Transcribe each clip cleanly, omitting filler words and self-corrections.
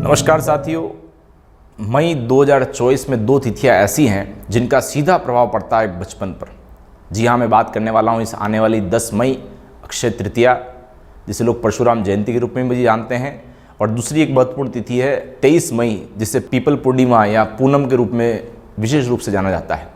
नमस्कार साथियों, मई 2024 में दो तिथियां ऐसी हैं जिनका सीधा प्रभाव पड़ता है बचपन पर। जी हाँ, मैं बात करने वाला हूँ इस आने वाली 10 मई अक्षय तृतीया, जिसे लोग परशुराम जयंती के रूप में भी जानते हैं। और दूसरी एक महत्वपूर्ण तिथि है 23 मई, जिसे पीपल पूर्णिमा या पूनम के रूप में विशेष रूप से जाना जाता है।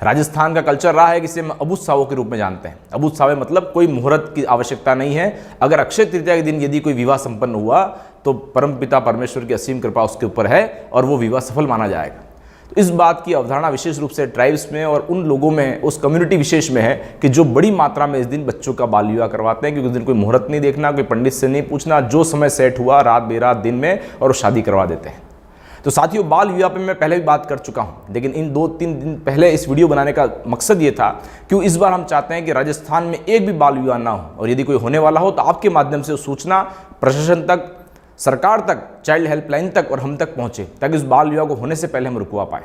राजस्थान का कल्चर रहा है कि इसे हम अबूझ सावों के रूप में जानते हैं। अबूझ सावे मतलब कोई मुहूर्त की आवश्यकता नहीं है। अगर अक्षय तृतीया के दिन यदि कोई विवाह संपन्न हुआ तो परमपिता परमेश्वर की असीम कृपा उसके ऊपर है और वो विवाह सफल माना जाएगा। तो इस बात की अवधारणा विशेष रूप से ट्राइब्स में और उन लोगों में, उस कम्युनिटी विशेष में है कि जो बड़ी मात्रा में इस दिन बच्चों का बाल विवाह करवाते हैं, क्योंकि उस दिन कोई मुहूर्त नहीं देखना, कोई पंडित से नहीं पूछना, जो समय सेट हुआ रात बेरात दिन में और वो शादी करवा देते हैं। तो साथियों, बाल विवाह पे मैं पहले भी बात कर चुका हूं, लेकिन इन 2-3 दिन पहले इस वीडियो बनाने का मकसद ये था कि इस बार हम चाहते हैं कि राजस्थान में एक भी बाल विवाह ना हो, और यदि कोई होने वाला हो तो आपके माध्यम से सूचना प्रशासन तक, सरकार तक, चाइल्ड हेल्पलाइन तक और हम तक पहुंचे, ताकि उस बाल विवाह को होने से पहले हम रुकवा पाए।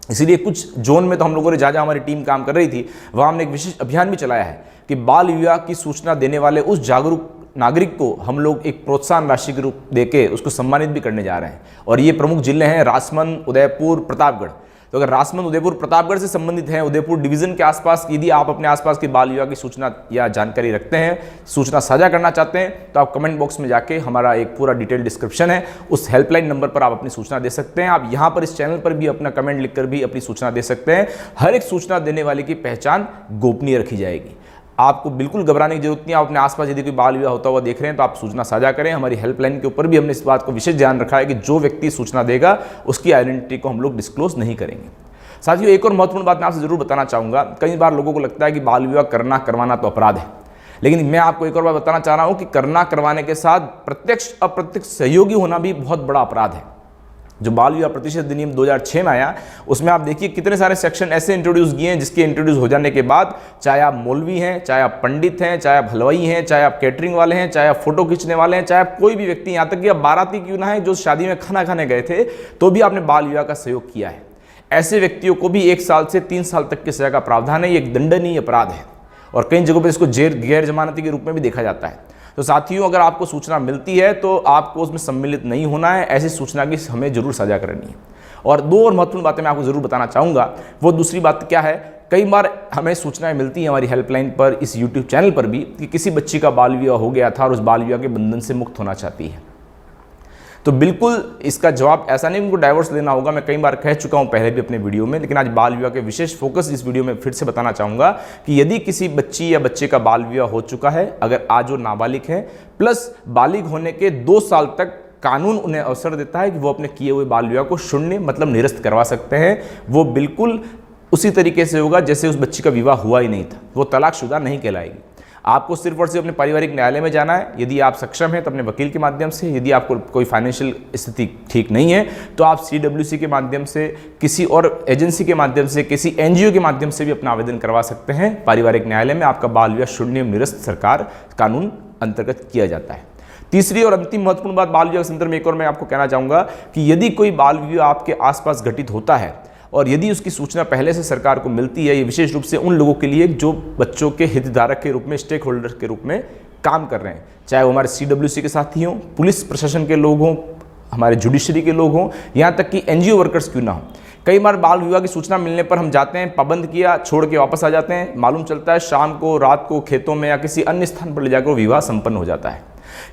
इसीलिए कुछ जोन में तो हम लोगों ने जहाँ हमारी टीम काम कर रही थी वहाँ हमने एक विशेष अभियान भी चलाया है कि बाल विवाह की सूचना देने वाले उस जागरूक नागरिक को हम लोग एक प्रोत्साहन राशि के रूप देके उसको सम्मानित भी करने जा रहे हैं। और ये प्रमुख जिले हैं राजसमंद, उदयपुर, प्रतापगढ़। तो अगर राजसमंद, उदयपुर, प्रतापगढ़ से संबंधित हैं, उदयपुर डिवीजन के आसपास, यदि आप अपने आसपास के बाल विवाह की सूचना या जानकारी रखते हैं, सूचना साझा करना चाहते हैं, तो आप कमेंट बॉक्स में जाके हमारा एक पूरा डिटेल डिस्क्रिप्शन है, उस हेल्पलाइन नंबर पर आप अपनी सूचना दे सकते हैं। आप यहाँ पर इस चैनल पर भी अपना कमेंट लिखकर भी अपनी सूचना दे सकते हैं। हर एक सूचना देने वाले की पहचान गोपनीय रखी जाएगी। आपको बिल्कुल घबराने की जरूरत नहीं है। अपने आसपास यदि कोई बाल विवाह होता हुआ देख रहे हैं तो आप सूचना साझा करें। हमारी हेल्पलाइन के ऊपर भी हमने इस बात को विशेष ध्यान रखा है कि जो व्यक्ति सूचना देगा उसकी आइडेंटिटी को हम लोग डिस्क्लोज नहीं करेंगे। साथियों, एक और महत्वपूर्ण बात मैं आपसे जरूर बताना चाहूँगा। कई बार लोगों को लगता है कि बाल विवाह करना करवाना तो अपराध है, लेकिन मैं आपको एक और बात बताना चाह रहा हूँ कि करना करवाने के साथ प्रत्यक्ष अप्रत्यक्ष सहयोगी होना भी बहुत बड़ा अपराध है। जो बाल विवाह प्रतिषेध अधिनियम 2006 में आया, उसमें आप देखिए कितने सारे सेक्शन ऐसे इंट्रोड्यूस किए हैं जिसके इंट्रोड्यूस हो जाने के बाद चाहे आप मौलवी हैं, चाहे आप पंडित हैं, चाहे आप हलवाई हैं, चाहे आप कैटरिंग वाले हैं, चाहे आप फोटो खींचने वाले हैं, चाहे आप कोई भी व्यक्ति, यहाँ तक कि आप बाराती क्यों ना है जो शादी में खाना खाने गए थे, तो भी आपने बाल विवाह का सहयोग किया है। ऐसे व्यक्तियों को भी 1 साल से 3 साल तक की सजा का प्रावधान है। ये एक दंडनीय अपराध है और कई जगहों पर इसको गैर जमानती के रूप में भी देखा जाता है। तो साथियों, अगर आपको सूचना मिलती है तो आपको उसमें सम्मिलित नहीं होना है। ऐसी सूचना की हमें जरूर साझा करनी है। और 2 और महत्वपूर्ण बातें मैं आपको जरूर बताना चाहूँगा। वो दूसरी बात क्या है, कई बार हमें सूचनाएं मिलती हैं हमारी हेल्पलाइन पर, इस यूट्यूब चैनल पर भी, कि किसी बच्ची का बाल विवाह हो गया था और उस बाल विवाह के बंधन से मुक्त होना चाहती है। तो बिल्कुल इसका जवाब ऐसा नहीं उनको डाइवोर्स लेना होगा। मैं कई बार कह चुका हूं पहले भी अपने वीडियो में, लेकिन आज बाल विवाह के विशेष फोकस इस वीडियो में फिर से बताना चाहूँगा कि यदि किसी बच्ची या बच्चे का बाल विवाह हो चुका है, अगर आज वो नाबालिग है, प्लस बालिग होने के 2 साल तक कानून उन्हें अवसर देता है कि वो अपने किए हुए बाल विवाह को शून्य मतलब निरस्त करवा सकते हैं। वो बिल्कुल उसी तरीके से होगा जैसे उस बच्ची का विवाह हुआ ही नहीं था। वो तलाकशुदा नहीं कहलाएगी। आपको सिर्फ और सिर्फ अपने पारिवारिक न्यायालय में जाना है। यदि आप सक्षम हैं तो अपने वकील के माध्यम से, यदि आपको कोई फाइनेंशियल स्थिति ठीक नहीं है तो आप CWC के माध्यम से, किसी और एजेंसी के माध्यम से, किसी NGO के माध्यम से भी अपना आवेदन करवा सकते हैं। पारिवारिक न्यायालय में आपका बाल विवाह शून्य निरस्त सरकार कानून अंतर्गत किया जाता है। तीसरी और अंतिम महत्वपूर्ण बात बाल विवाह के संदर्भ में एक और मैं आपको कहना चाहूँगा कि यदि कोई बाल विवाह आपके आसपास घटित होता है और यदि उसकी सूचना पहले से सरकार को मिलती है, ये विशेष रूप से उन लोगों के लिए जो बच्चों के हितधारक के रूप में, स्टेक होल्डर के रूप में काम कर रहे हैं, चाहे वो हमारे CWC के साथी हों, पुलिस प्रशासन के लोग हों, हमारे जुडिशरी के लोग हों, यहाँ तक कि NGO वर्कर्स क्यों ना हो। कई बार बाल विवाह की सूचना मिलने पर हम जाते हैं, पाबंद किया, छोड़ के वापस आ जाते हैं। मालूम चलता है शाम को, रात को खेतों में या किसी अन्य स्थान पर ले जाकर विवाह संपन्न हो जाता है।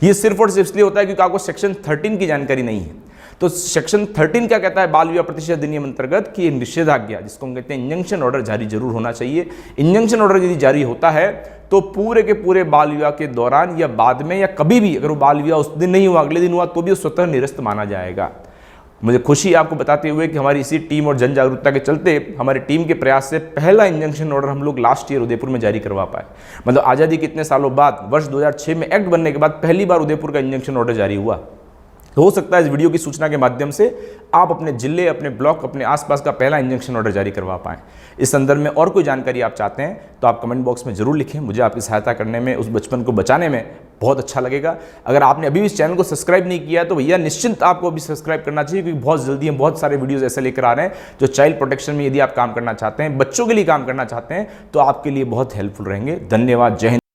ये सिर्फ और सिर्फ इसलिए होता है क्योंकि आपको सेक्शन 13 की जानकारी नहीं है। तो सेक्शन 13 क्या कहता है बाल विवाह प्रतिषेध अधिनियम अंतर्गत कि निषेधाज्ञा, जिसको हम कहते हैं इंजंक्शन ऑर्डर, जारी जरूर होना चाहिए। इंजंक्शन ऑर्डर यदि जारी होता है तो पूरे के पूरे बाल विवाह के दौरान या बाद में या कभी भी, अगर वो बाल विवाह उस दिन नहीं हुआ, अगले दिन हुआ, तो भी वो स्वतः निरस्त माना जाएगा। मुझे खुशी है आपको बताते हुए कि हमारी इसी टीम और जन जागरूकता के चलते हमारी टीम के प्रयास से पहला इंजंक्शन ऑर्डर हम लोग लास्ट ईयर उदयपुर में जारी करवा पाए। मतलब आज़ादी के इतने सालों बाद, वर्ष 2006 में एक्ट बनने के बाद पहली बार उदयपुर का इंजंक्शन ऑर्डर जारी हुआ। तो हो सकता है इस वीडियो की सूचना के माध्यम से आप अपने जिले, अपने ब्लॉक, अपने आसपास का पहला इंजंक्शन ऑर्डर जारी करवा पाएं। इस संदर्भ में और कोई जानकारी आप चाहते हैं तो आप कमेंट बॉक्स में जरूर लिखें। मुझे आपकी सहायता करने में, उस बचपन को बचाने में बहुत अच्छा लगेगा। अगर आपने अभी भी इस चैनल को सब्सक्राइब नहीं किया तो भैया निश्चिंत आपको अभी सब्सक्राइब करना चाहिए, क्योंकि बहुत जल्दी हम बहुत सारे वीडियोस ऐसे लेकर आ रहे हैं जो चाइल्ड प्रोटेक्शन में यदि आप काम करना चाहते हैं, बच्चों के लिए काम करना चाहते हैं, तो आपके लिए बहुत हेल्पफुल रहेंगे। धन्यवाद। जय हिंद।